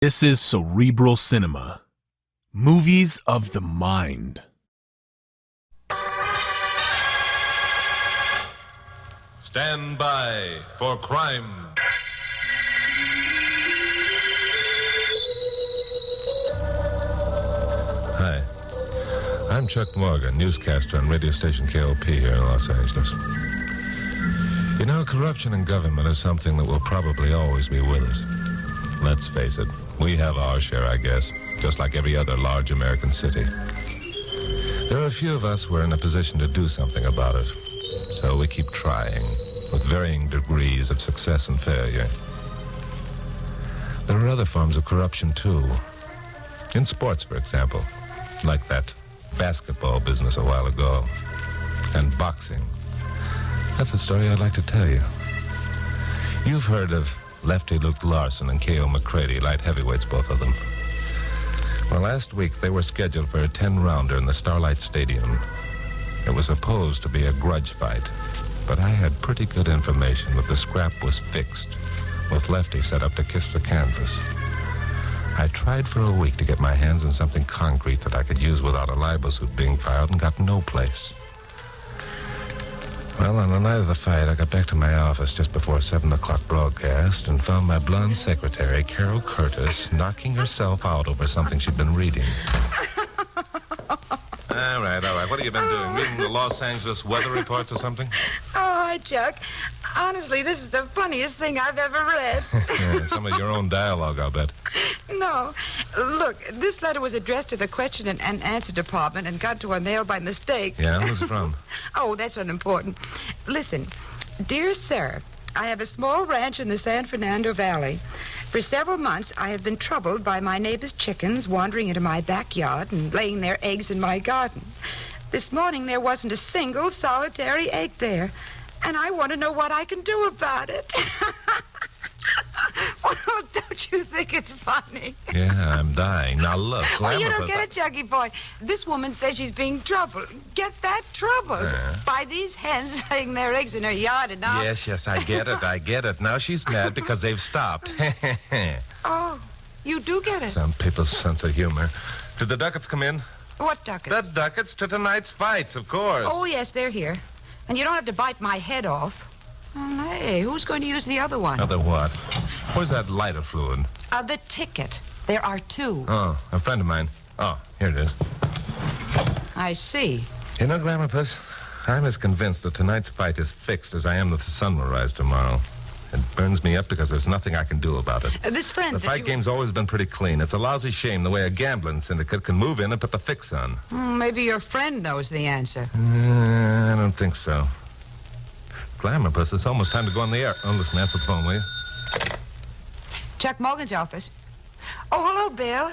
This is Cerebral Cinema. Movies of the mind. Stand by for crime. Hi, I'm Chuck Morgan, newscaster on radio station KOP here in Los Angeles. You know, corruption in government is something that will probably always be with us. Let's face it, we have our share, I guess, just like every other large American city. There are a few of us who are in a position to do something about it. So we keep trying, with varying degrees of success and failure. There are other forms of corruption, too. In sports, for example, like that basketball business a while ago. And boxing. That's a story I'd like to tell you. You've heard of Lefty Larson and K.O. McCready, light heavyweights, both of them. Well, last week they were scheduled for a 10-rounder in the Starlight Stadium. It was supposed to be a grudge fight, but I had pretty good information that the scrap was fixed, with Lefty set up to kiss the canvas. I tried for a week to get my hands on something concrete that I could use without a libel suit being filed and got no place. Well, on the night of the fight, I got back to my office just before a 7 o'clock broadcast and found my blonde secretary, Carol Curtis, knocking herself out over something she'd been reading. All right. What have you been doing? Reading the Los Angeles weather reports or something? Oh, hi, Chuck. Honestly, this is the funniest thing I've ever read. Yeah, some of your own dialogue, I'll bet. No. Look, this letter was addressed to the question and answer department and got to our mail by mistake. Yeah, who's it from? Oh, that's unimportant. Listen, dear sir, I have a small ranch in the San Fernando Valley. For several months, I have been troubled by my neighbor's chickens wandering into my backyard and laying their eggs in my garden. This morning, there wasn't a single solitary egg there, and I want to know what I can do about it. Well, don't you think it's funny? Yeah, I'm dying. Now, look. Well, you don't get it, Chucky boy. This woman says she's being troubled. Get that troubled by these hens laying their eggs in her yard and now... Yes, I get it. Now she's mad because they've stopped. Oh, you do get it? Some people's sense of humor. Did the ducats come in? What ducats? The ducats to tonight's fights, of course. Oh, yes, they're here. And you don't have to bite my head off. Hey, who's going to use the other one? Other what? Where's that lighter fluid? The ticket. There are two. Oh, a friend of mine. Oh, here it is. I see. You know, Glamourpuss, I'm as convinced that tonight's fight is fixed as I am that the sun will rise tomorrow. It burns me up because there's nothing I can do about it. This friend... The fight game's always been pretty clean. It's a lousy shame the way a gambling syndicate can move in and put the fix on. Maybe your friend knows the answer. I don't think so. Glamourpuss, it's almost time to go on the air. Oh, listen, answer the phone, will you? Chuck Morgan's office. Oh, hello, Bill.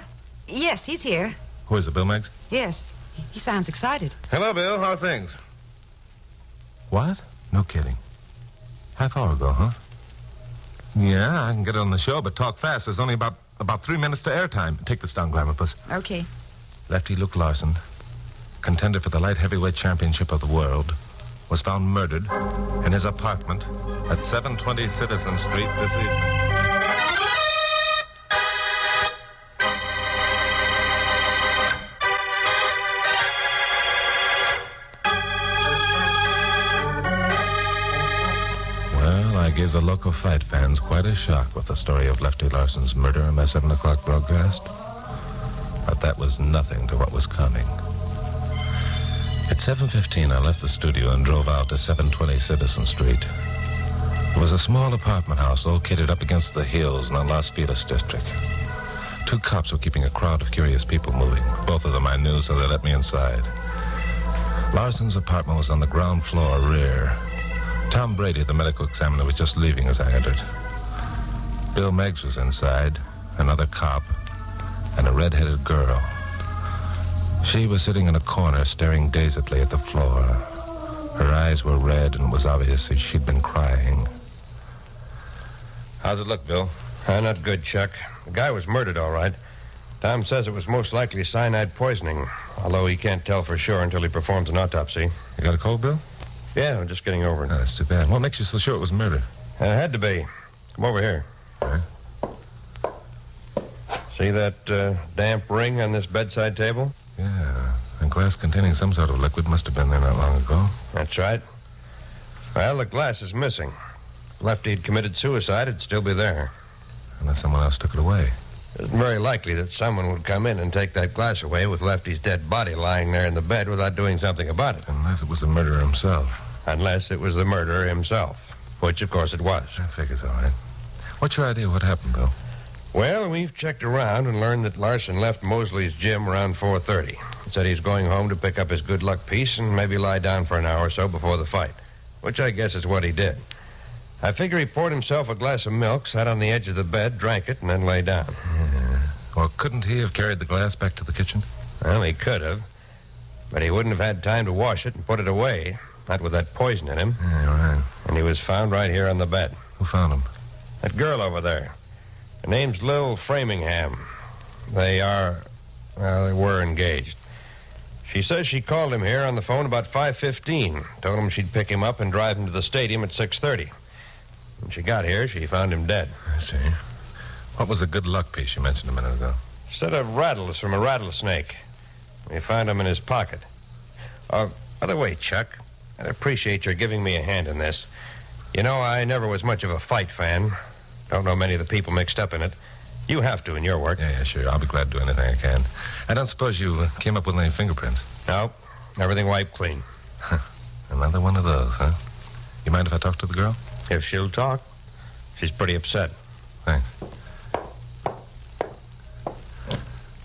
Yes, he's here. Who is it, Bill Meggs? Yes. He sounds excited. Hello, Bill. How are things? What? No kidding. Half hour ago, huh? Yeah, I can get it on the show, but talk fast. There's only about 3 minutes to airtime. Take this down, Glamourpuss. Okay. Lefty Larson, contender for the light heavyweight championship of the world, was found murdered in his apartment at 720 Citizen Street this evening. Well, I gave the local fight fans quite a shock with the story of Lefty Larson's murder in my 7 o'clock broadcast. But that was nothing to what was coming. At 7:15, I left the studio and drove out to 720 Citizen Street. It was a small apartment house located up against the hills in the Las Feliz district. 2 cops were keeping a crowd of curious people moving. Both of them I knew, so they let me inside. Larson's apartment was on the ground floor rear. Tom Brady, the medical examiner, was just leaving as I entered. Bill Meggs was inside, another cop, and a red-headed girl. She was sitting in a corner, staring dazedly at the floor. Her eyes were red, and it was obvious that she'd been crying. How's it look, Bill? Not good, Chuck. The guy was murdered, all right. Tom says it was most likely cyanide poisoning, although he can't tell for sure until he performs an autopsy. You got a cold, Bill? Yeah, I'm just getting over it. Oh, that's too bad. What makes you so sure it was murder? It had to be. Come over here. All right. See that damp ring on this bedside table? Yeah, a glass containing some sort of liquid must have been there not long ago. That's right. Well, the glass is missing. If Lefty had committed suicide, it'd still be there. Unless someone else took it away. It isn't very likely that someone would come in and take that glass away with Lefty's dead body lying there in the bed without doing something about it. Unless it was the murderer himself. Unless it was the murderer himself. Which, of course, it was. I figure's all right. What's your idea what happened, Bill? Well, we've checked around and learned that Larson left Mosley's gym around 4:30. He said he's going home to pick up his good luck piece and maybe lie down for an hour or so before the fight. Which I guess is what he did. I figure he poured himself a glass of milk, sat on the edge of the bed, drank it, and then lay down. Yeah. Well, couldn't he have carried the glass back to the kitchen? Well, he could have. But he wouldn't have had time to wash it and put it away. Not with that poison in him. Yeah, right. And he was found right here on the bed. Who found him? That girl over there. Her name's Lil Framingham. They were engaged. She says she called him here on the phone about 5:15. Told him she'd pick him up and drive him to the stadium at 6:30. When she got here, she found him dead. I see. What was the good luck piece you mentioned a minute ago? Set of rattles from a rattlesnake. We found them in his pocket. By the way, Chuck, I'd appreciate your giving me a hand in this. You know, I never was much of a fight fan. Don't know many of the people mixed up in it. You have to in your work. Yeah, sure. I'll be glad to do anything I can. I don't suppose you came up with any fingerprints? No, everything wiped clean. Another one of those, huh? You mind if I talk to the girl? If she'll talk. She's pretty upset. Thanks.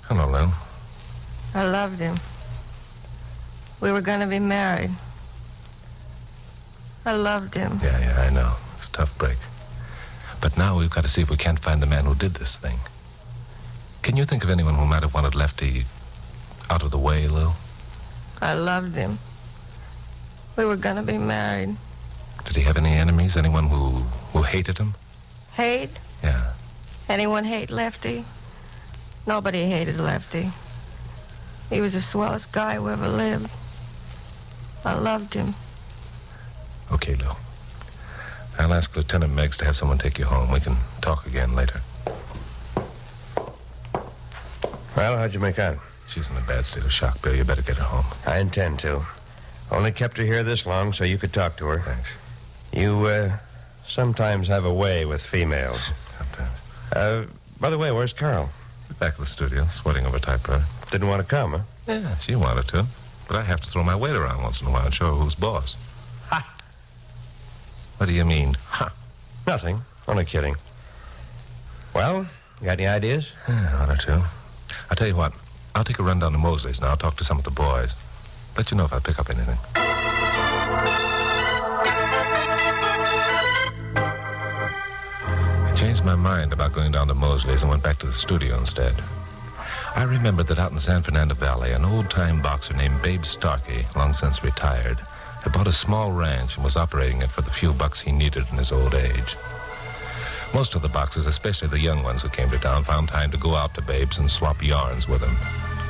Hello, Lil. I loved him. We were going to be married. I loved him. Yeah, I know. It's a tough break. But now we've got to see if we can't find the man who did this thing. Can you think of anyone who might have wanted Lefty out of the way, Lil? I loved him. We were going to be married. Did he have any enemies? Anyone who hated him? Hate? Yeah. Anyone hate Lefty? Nobody hated Lefty. He was the swellest guy who ever lived. I loved him. Okay, Lil. I'll ask Lieutenant Meggs to have someone take you home. We can talk again later. Well, how'd you make out? She's in a bad state of shock, Bill. You better get her home. I intend to. Only kept her here this long so you could talk to her. Thanks. You, sometimes have a way with females. Sometimes. By the way, where's Carol? She's back at the studio, sweating over typewriter. Didn't want to come, huh? Yeah, she wanted to. But I have to throw my weight around once in a while and show her who's boss. Ha! What do you mean? Ha! Nothing. Only kidding. Well, you got any ideas? Yeah, one or two. I'll tell you what. I'll take a run down to Mosley's now. I'll talk to some of the boys. Let you know if I pick up anything. I changed my mind about going down to Mosley's and went back to the studio instead. I remembered that out in San Fernando Valley, an old-time boxer named Babe Starkey, long since retired, had bought a small ranch and was operating it for the few bucks he needed in his old age. Most of the boxers, especially the young ones who came to town, found time to go out to Babe's and swap yarns with him.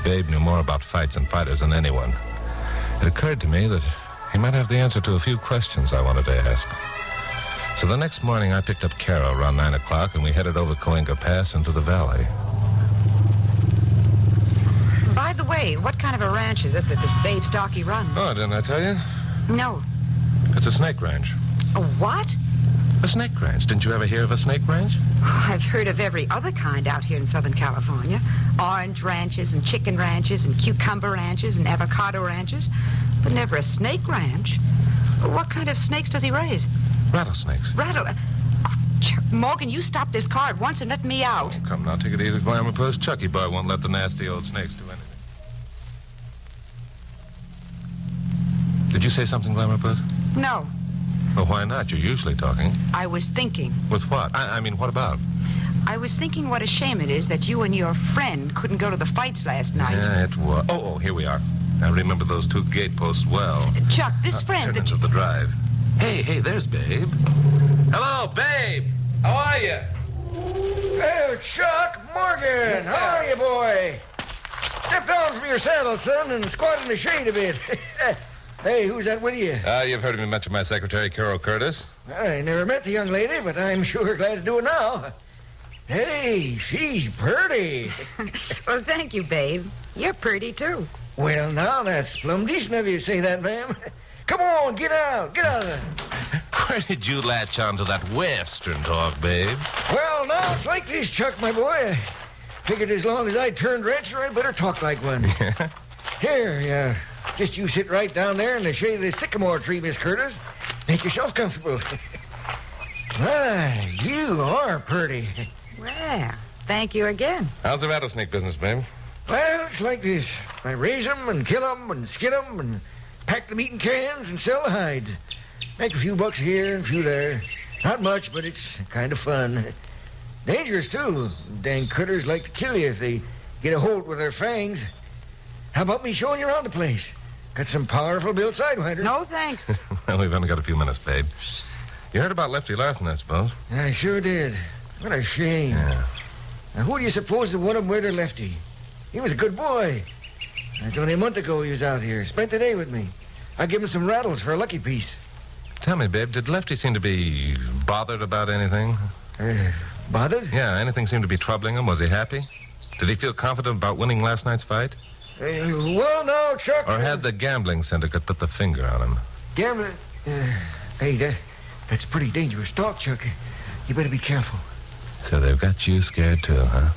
Babe knew more about fights and fighters than anyone. It occurred to me that he might have the answer to a few questions I wanted to ask. So the next morning, I picked up Carol around 9 o'clock, and we headed over Coenga Pass into the valley. By the way, what kind of a ranch is it that this Babe Starkey runs? Oh, didn't I tell you? No. It's a snake ranch. A what? A snake ranch. Didn't you ever hear of a snake ranch? Oh, I've heard of every other kind out here in Southern California. Orange ranches and chicken ranches and cucumber ranches and avocado ranches. But never a snake ranch. What kind of snakes does he raise? Rattlesnakes. Morgan, you stop this car at once and let me out. Oh, come now, take it easy, Glamour Puss. Chucky Boy won't let the nasty old snakes do anything. Did you say something, Glamour Puss? No. Well, why not? You're usually talking. I was thinking. With what? I mean, what about? I was thinking what a shame it is that you and your friend couldn't go to the fights last night. Yeah, it was. Oh, here we are. I remember those two gateposts well. Chuck, this friend Turn that into the drive. Hey, there's Babe. Hello, Babe. How are you? Well, Chuck Morgan, how are you, boy? Step down from your saddle, son, and squat in the shade a bit. Hey, who's that with you? You've heard me mention my secretary, Carol Curtis. I never met the young lady, but I'm sure glad to do it now. Hey, she's pretty. Well, thank you, babe. You're pretty, too. Well, now, that's plumb decent of you to say that, ma'am. Come on, get out. Get out of there. Where did you latch onto that Western talk, babe? Well, now, it's like this, Chuck, my boy. I figured as long as I turned rancher, I better talk like one. Here, just you sit right down there in the shade of the sycamore tree, Miss Curtis. Make yourself comfortable. My, you are pretty. Well, thank you again. How's the rattlesnake business, babe? Well, it's like this. I raise 'em and kill 'em and skin 'em and pack the meat in cans and sell the hide. Make a few bucks here and a few there. Not much, but it's kind of fun. Dangerous, too. Dang critters like to kill you if they get a hold with their fangs. How about me showing you around the place? Got some powerful built sidewinders. No, thanks. Well, we've only got a few minutes, babe. You heard about Lefty Larson, I suppose? I sure did. What a shame. Yeah. Now, who do you suppose that would have murdered Lefty? He was a good boy. It's only a month ago he was out here. Spent the day with me. I gave him some rattles for a lucky piece. Tell me, babe, did Lefty seem to be bothered about anything? Bothered? Yeah, anything seemed to be troubling him? Was he happy? Did he feel confident about winning last night's fight? Well, no, Chuck. Or had the gambling syndicate put the finger on him? Gambling? Hey, that's pretty dangerous talk, Chuck. You better be careful. So they've got you scared too, huh?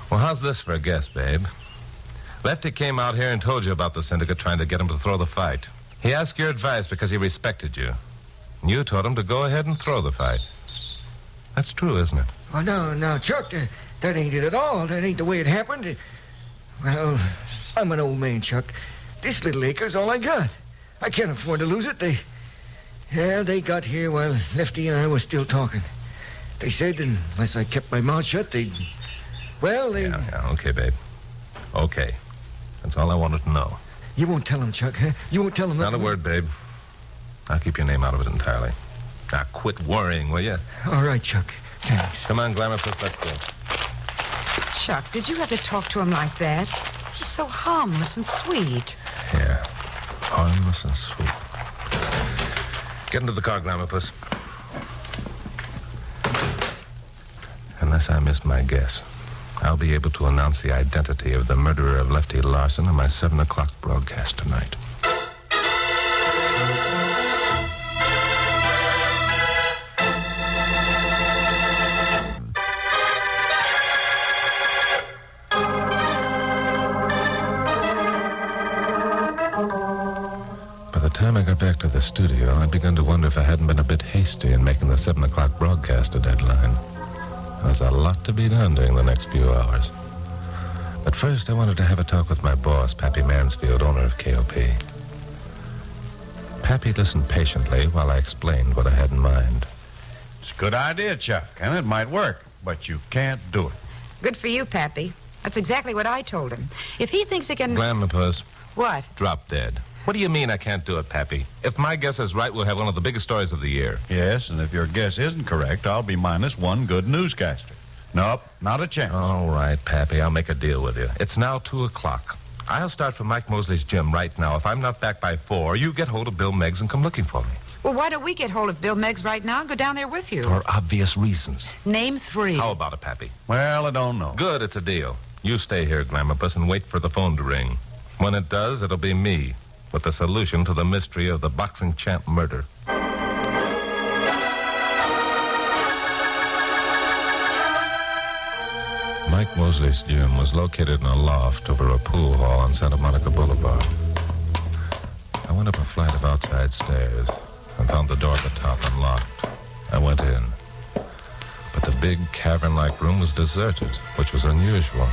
Well, how's this for a guess, babe? Lefty came out here and told you about the syndicate trying to get him to throw the fight. He asked your advice because he respected you. And you told him to go ahead and throw the fight. That's true, isn't it? Oh, no, Chuck, that ain't it at all. That ain't the way it happened. Well, I'm an old man, Chuck. This little acre's all I got. I can't afford to lose it. They got here while Lefty and I was still talking. They said unless I kept my mouth shut, they'd... Well, they... Yeah, okay, babe. Okay. That's all I wanted to know. You won't tell them, Chuck, huh? You won't tell them... Not a word, babe. I'll keep your name out of it entirely. Now, quit worrying, will you? All right, Chuck. Thanks. Come on, Glamour, let's go. Chuck, did you have to talk to him like that? He's so harmless and sweet. Yeah. Harmless and sweet. Get into the car, Glamour-puss. Unless I miss my guess, I'll be able to announce the identity of the murderer of Lefty Larson on my 7 o'clock broadcast tonight. By the time I got back to the studio, I'd begun to wonder if I hadn't been a bit hasty in making the 7 o'clock broadcast a deadline. There's a lot to be done during the next few hours. But first, I wanted to have a talk with my boss, Pappy Mansfield, owner of KOP. Pappy listened patiently while I explained what I had in mind. It's a good idea, Chuck, and it might work, but you can't do it. Good for you, Pappy. That's exactly what I told him. If he thinks he can... Glamour-puss, What? drop dead. What do you mean I can't do it, Pappy? If my guess is right, we'll have one of the biggest stories of the year. Yes, and if your guess isn't correct, I'll be minus one good newscaster. Nope, not a chance. All right, Pappy, I'll make a deal with you. It's now 2 o'clock. I'll start from Mike Mosley's gym right now. If I'm not back by 4, you get hold of Bill Meggs and come looking for me. Well, why don't we get hold of Bill Meggs right now and go down there with you? For obvious reasons. Name 3. How about it, Pappy? Well, I don't know. Good, it's a deal. You stay here, Glamour-puss, and wait for the phone to ring. When it does, it'll be me with the solution to the mystery of the boxing champ murder. Mike Mosley's gym was located in a loft over a pool hall on Santa Monica Boulevard. I went up a flight of outside stairs and found the door at the top unlocked. I went in. But the big cavern-like room was deserted, which was unusual.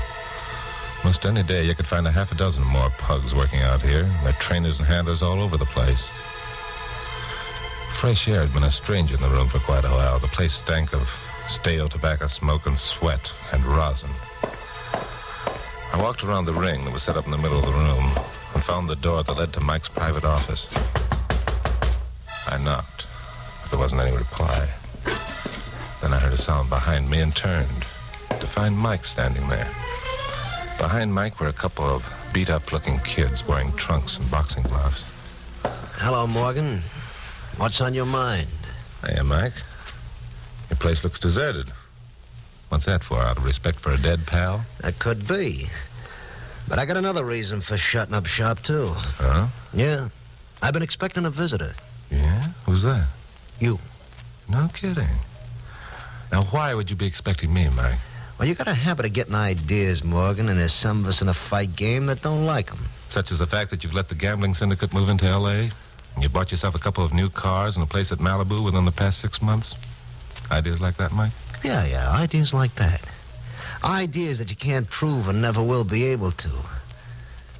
Most any day you could find a half a dozen more pugs working out here, their trainers and handlers all over the place. Fresh air had been a stranger in the room for quite a while. The place stank of stale tobacco smoke and sweat and rosin. I walked around the ring that was set up in the middle of the room and found the door that led to Mike's private office. I knocked, but there wasn't any reply. Then I heard a sound behind me and turned to find Mike standing there. Behind Mike were a couple of beat-up-looking kids wearing trunks and boxing gloves. Hello, Morgan. What's on your mind? Hiya, Mike. Your place looks deserted. What's that for? Out of respect for a dead pal? That could be. But I got another reason for shutting up shop, too. Huh? Yeah. I've been expecting a visitor. Yeah? Who's that? You. No kidding. Now, why would you be expecting me, Mike? Well, you got a habit of getting ideas, Morgan, and there's some of us in the fight game that don't like them. Such as the fact that you've let the gambling syndicate move into L.A., and you bought yourself a couple of new cars and a place at Malibu within the past 6 months? Ideas like that, Mike? Yeah, ideas like that. Ideas that you can't prove and never will be able to.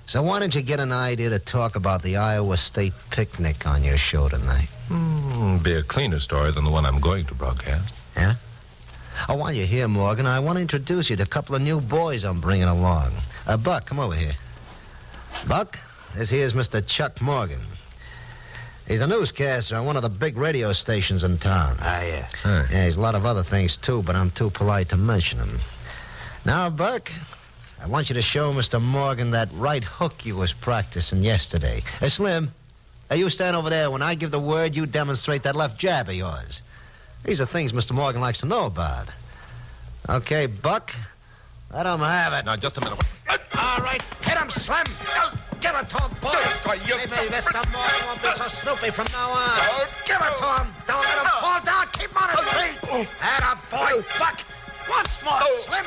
So why don't you get an idea to talk about the Iowa State picnic on your show tonight? Be a cleaner story than the one I'm going to broadcast. Yeah? Oh, while you're here, Morgan, I want to introduce you to a couple of new boys I'm bringing along. Buck, come over here. Buck, this here's Mr. Chuck Morgan. He's a newscaster on one of the big radio stations in town. Yeah. Hey. Yeah, he's a lot of other things, too, but I'm too polite to mention them. Now, Buck, I want you to show Mr. Morgan that right hook you was practicing yesterday. Hey, Slim, you stand over there. When I give the word, you demonstrate that left jab of yours. These are things Mr. Morgan likes to know about. Okay, Buck, let him have it. Now, just a minute. All right, hit him, Slim. Give it to him, boys. Maybe Mr. Morgan won't be so snoopy from now on. Give it to him. Don't let him fall down. Keep him on his feet. Atta boy, Buck. Once more, Slim.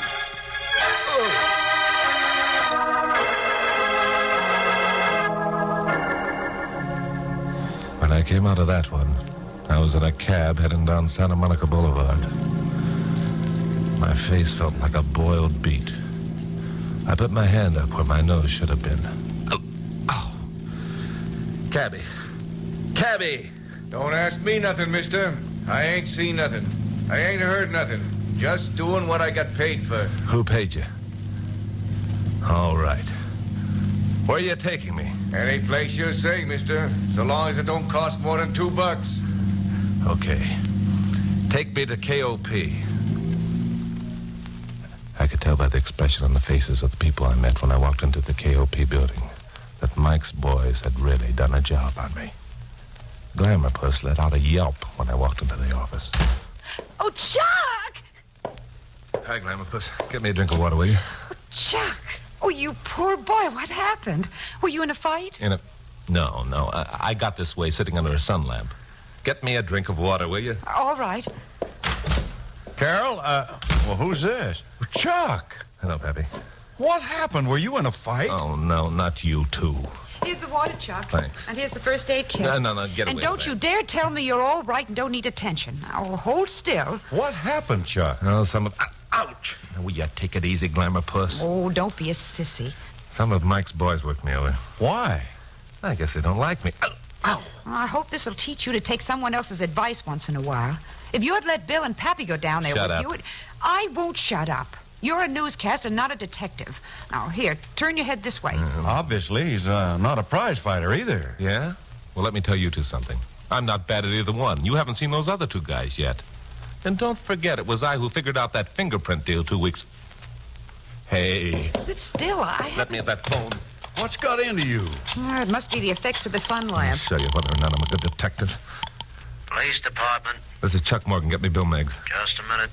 When I came out of that one, I was in a cab heading down Santa Monica Boulevard. My face felt like a boiled beet. I put my hand up where my nose should have been. Ow. Cabby. Cabby! Don't ask me nothing, mister. I ain't seen nothing. I ain't heard nothing. Just doing what I got paid for. Who paid you? All right. Where are you taking me? Any place you say, mister. So long as it don't cost more than $2. Okay. Take me to KOP. I could tell by the expression on the faces of the people I met when I walked into the KOP building that Mike's boys had really done a job on me. Glamour Puss let out a yelp when I walked into the office. Oh, Chuck! Hi, Glamour Puss. Get me a drink of water, will you? Oh, Chuck! Oh, you poor boy. What happened? Were you in a fight? No. I got this way sitting under a sun lamp. Get me a drink of water, will you? All right. Carol, well, who's this? Chuck! Hello, Pappy. What happened? Were you in a fight? Oh, no, not you, too. Here's the water, Chuck. Thanks. And here's the first aid kit. No, get away And don't with you that. dare tell me you're all right and don't need attention. Now, hold still. What happened, Chuck? Oh, ouch! Now, will you take it easy, Glamour Puss? Oh, don't be a sissy. Some of Mike's boys worked me over. Why? I guess they don't like me. Ow! I hope this will teach you to take someone else's advice once in a while. If you had let Bill and Pappy go down there Shut with up. you... I won't shut up. You're a newscaster, not a detective. Now, here, turn your head this way. Obviously, he's not a prize fighter either. Yeah? Well, let me tell you two something. I'm not bad at either one. You haven't seen those other two guys yet. And don't forget, it was I who figured out that fingerprint deal 2 weeks... Hey, Sit still. let me at that phone. What's got into you? It must be the effects of the sun lamp. I'll show you whether or not I'm a good detective. Police department. This is Chuck Morgan. Get me Bill Meggs. Just a minute.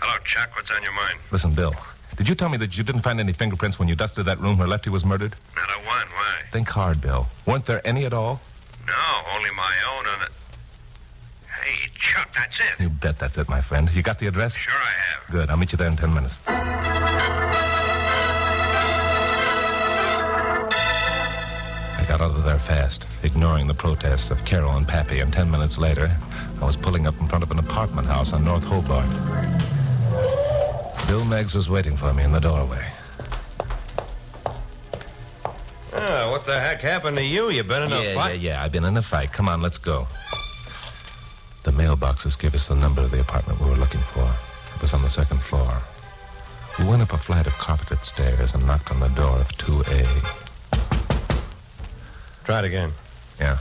Hello, Chuck. What's on your mind? Listen, Bill. Did you tell me that you didn't find any fingerprints when you dusted that room where Lefty was murdered? Not a one. Why? Think hard, Bill. Weren't there any at all? No, only my own on it. Hey, Chuck, that's it. You bet that's it, my friend. You got the address? Sure I have. Good. I'll meet you there in 10 minutes. I got out of there fast, ignoring the protests of Carol and Pappy, and 10 minutes later, I was pulling up in front of an apartment house on North Hobart. Bill Meggs was waiting for me in the doorway. Oh, what the heck happened to you? You been in a fight? Yeah. I've been in a fight. Come on, let's go. The mailboxes gave us the number of the apartment we were looking for. It was on the second floor. We went up a flight of carpeted stairs and knocked on the door of 2A. Try it again. Yeah.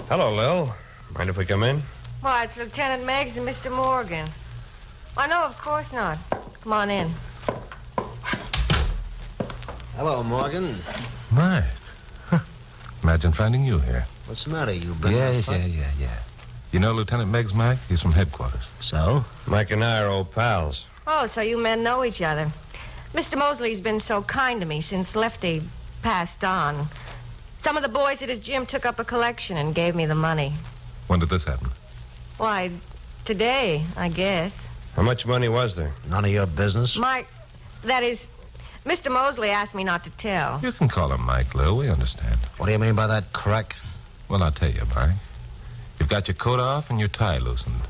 Hello, Lil. Mind if we come in? Why, it's Lieutenant Meggs and Mr. Morgan. Why, no, of course not. Come on in. Hello, Morgan. Mike. Huh. Imagine finding you here. What's the matter? You been in a Yes, fight? yeah. You know Lieutenant Meggs, Mike? He's from headquarters. So? Mike and I are old pals. Oh, so you men know each other. Mr. Mosley's been so kind to me since Lefty passed on. Some of the boys at his gym took up a collection and gave me the money. When did this happen? Why, today, I guess. How much money was there? None of your business? Mike, that is, Mr. Mosley asked me not to tell. You can call him Mike, Lou. We understand. What do you mean by that, crack? Well, I'll tell you, Mike. You've got your coat off and your tie loosened.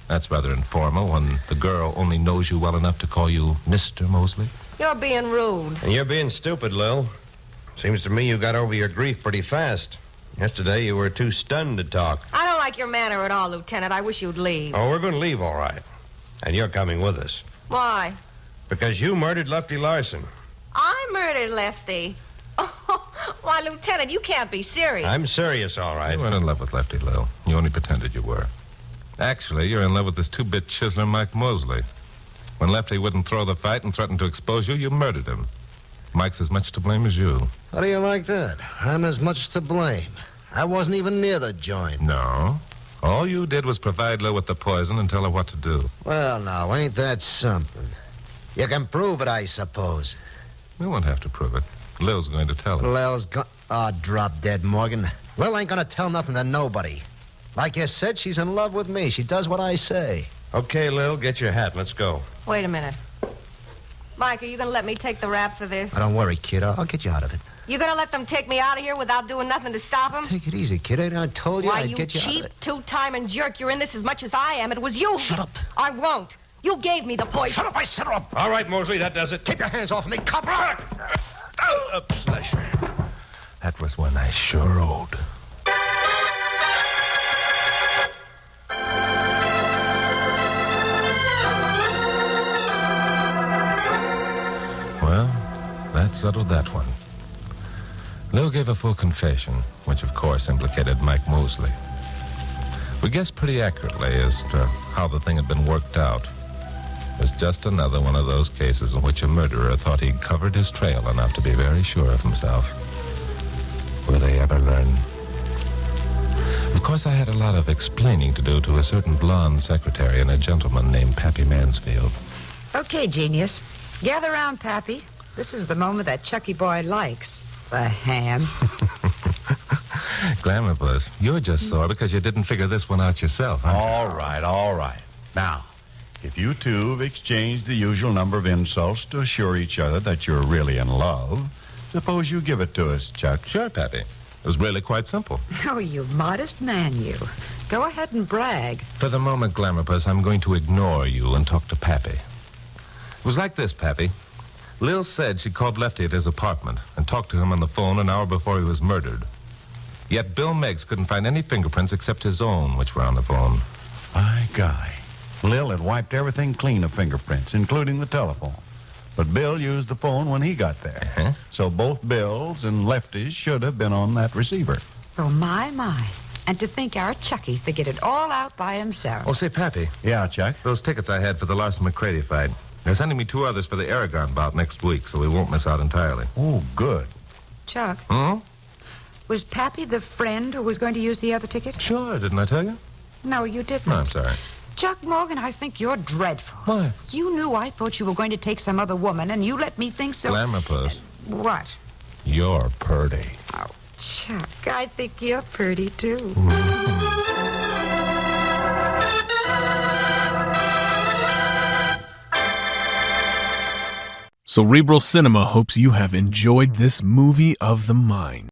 That's rather informal when the girl only knows you well enough to call you Mr. Mosley. You're being rude. And you're being stupid, Lil. Seems to me you got over your grief pretty fast. Yesterday you were too stunned to talk. I don't like your manner at all, Lieutenant. I wish you'd leave. Oh, we're going to leave, all right. And you're coming with us. Why? Because you murdered Lefty Larson. I murdered Lefty. Oh, why, Lieutenant, you can't be serious. I'm serious, all right. You weren't in love with Lefty, Lou. You only pretended you were. Actually, you're in love with this two-bit chiseler, Mike Mosley. When Lefty wouldn't throw the fight and threatened to expose you, you murdered him. Mike's as much to blame as you. How do you like that? I'm as much to blame. I wasn't even near the joint. No. All you did was provide Lou with the poison and tell her what to do. Well, now, ain't that something? You can prove it, I suppose. We won't have to prove it. Lil's going to tell her. Lil's drop dead, Morgan. Lil ain't gonna tell nothing to nobody. Like you said, she's in love with me. She does what I say. Okay, Lil, get your hat. Let's go. Wait a minute. Mike, are you going to let me take the rap for this? Oh, don't worry, kid. I'll get you out of it. You going to let them take me out of here without doing nothing to stop them? Take it easy, kid. Ain't I told you Why, I'd you get you out cheap, of it? two-timing jerk. You're in this as much as I am. It was you. Shut up. I won't. You gave me the poison. Shut up, I said up. All right, Mosley, that does it. Keep your hands off me, cop. That was one I sure owed. Well, that settled that one. Lou gave a full confession, which of course implicated Mike Mosley. We guessed pretty accurately as to how the thing had been worked out. It was just another one of those cases in which a murderer thought he'd covered his trail enough to be very sure of himself. Will they ever learn? Of course, I had a lot of explaining to do to a certain blonde secretary and a gentleman named Pappy Mansfield. Okay, genius. Gather round, Pappy. This is the moment that Chucky boy likes. The ham. Glamour Puss, you're just sore because you didn't figure this one out yourself, aren't you? All right. Now, if you two have exchanged the usual number of insults to assure each other that you're really in love, suppose you give it to us, Chuck. Sure, Pappy. It was really quite simple. Oh, you modest man, you. Go ahead and brag. For the moment, Glamour Puss, I'm going to ignore you and talk to Pappy. It was like this, Pappy. Lil said she called Lefty at his apartment and talked to him on the phone an hour before he was murdered. Yet Bill Meggs couldn't find any fingerprints except his own, which were on the phone. My guy. Lil had wiped everything clean of fingerprints, including the telephone. But Bill used the phone when he got there. Uh-huh. So both Bill's and Lefty's should have been on that receiver. Oh, my. And to think our Chucky figured it all out by himself. Oh, say, Pappy, Yeah, Chuck? those tickets I had for the Larson-McCready fight, they're sending me 2 others for the Aragon bout next week, so we won't miss out entirely. Oh, good. Chuck, Hmm? was Pappy the friend who was going to use the other ticket? Sure, didn't I tell you? No, you didn't. No, I'm sorry. Chuck Morgan, I think you're dreadful. Why? You knew I thought you were going to take some other woman, and you let me think so. Glamour Puss, What? you're purty. Oh, Chuck, I think you're pretty, too. Cerebral Cinema hopes you have enjoyed this movie of the mind.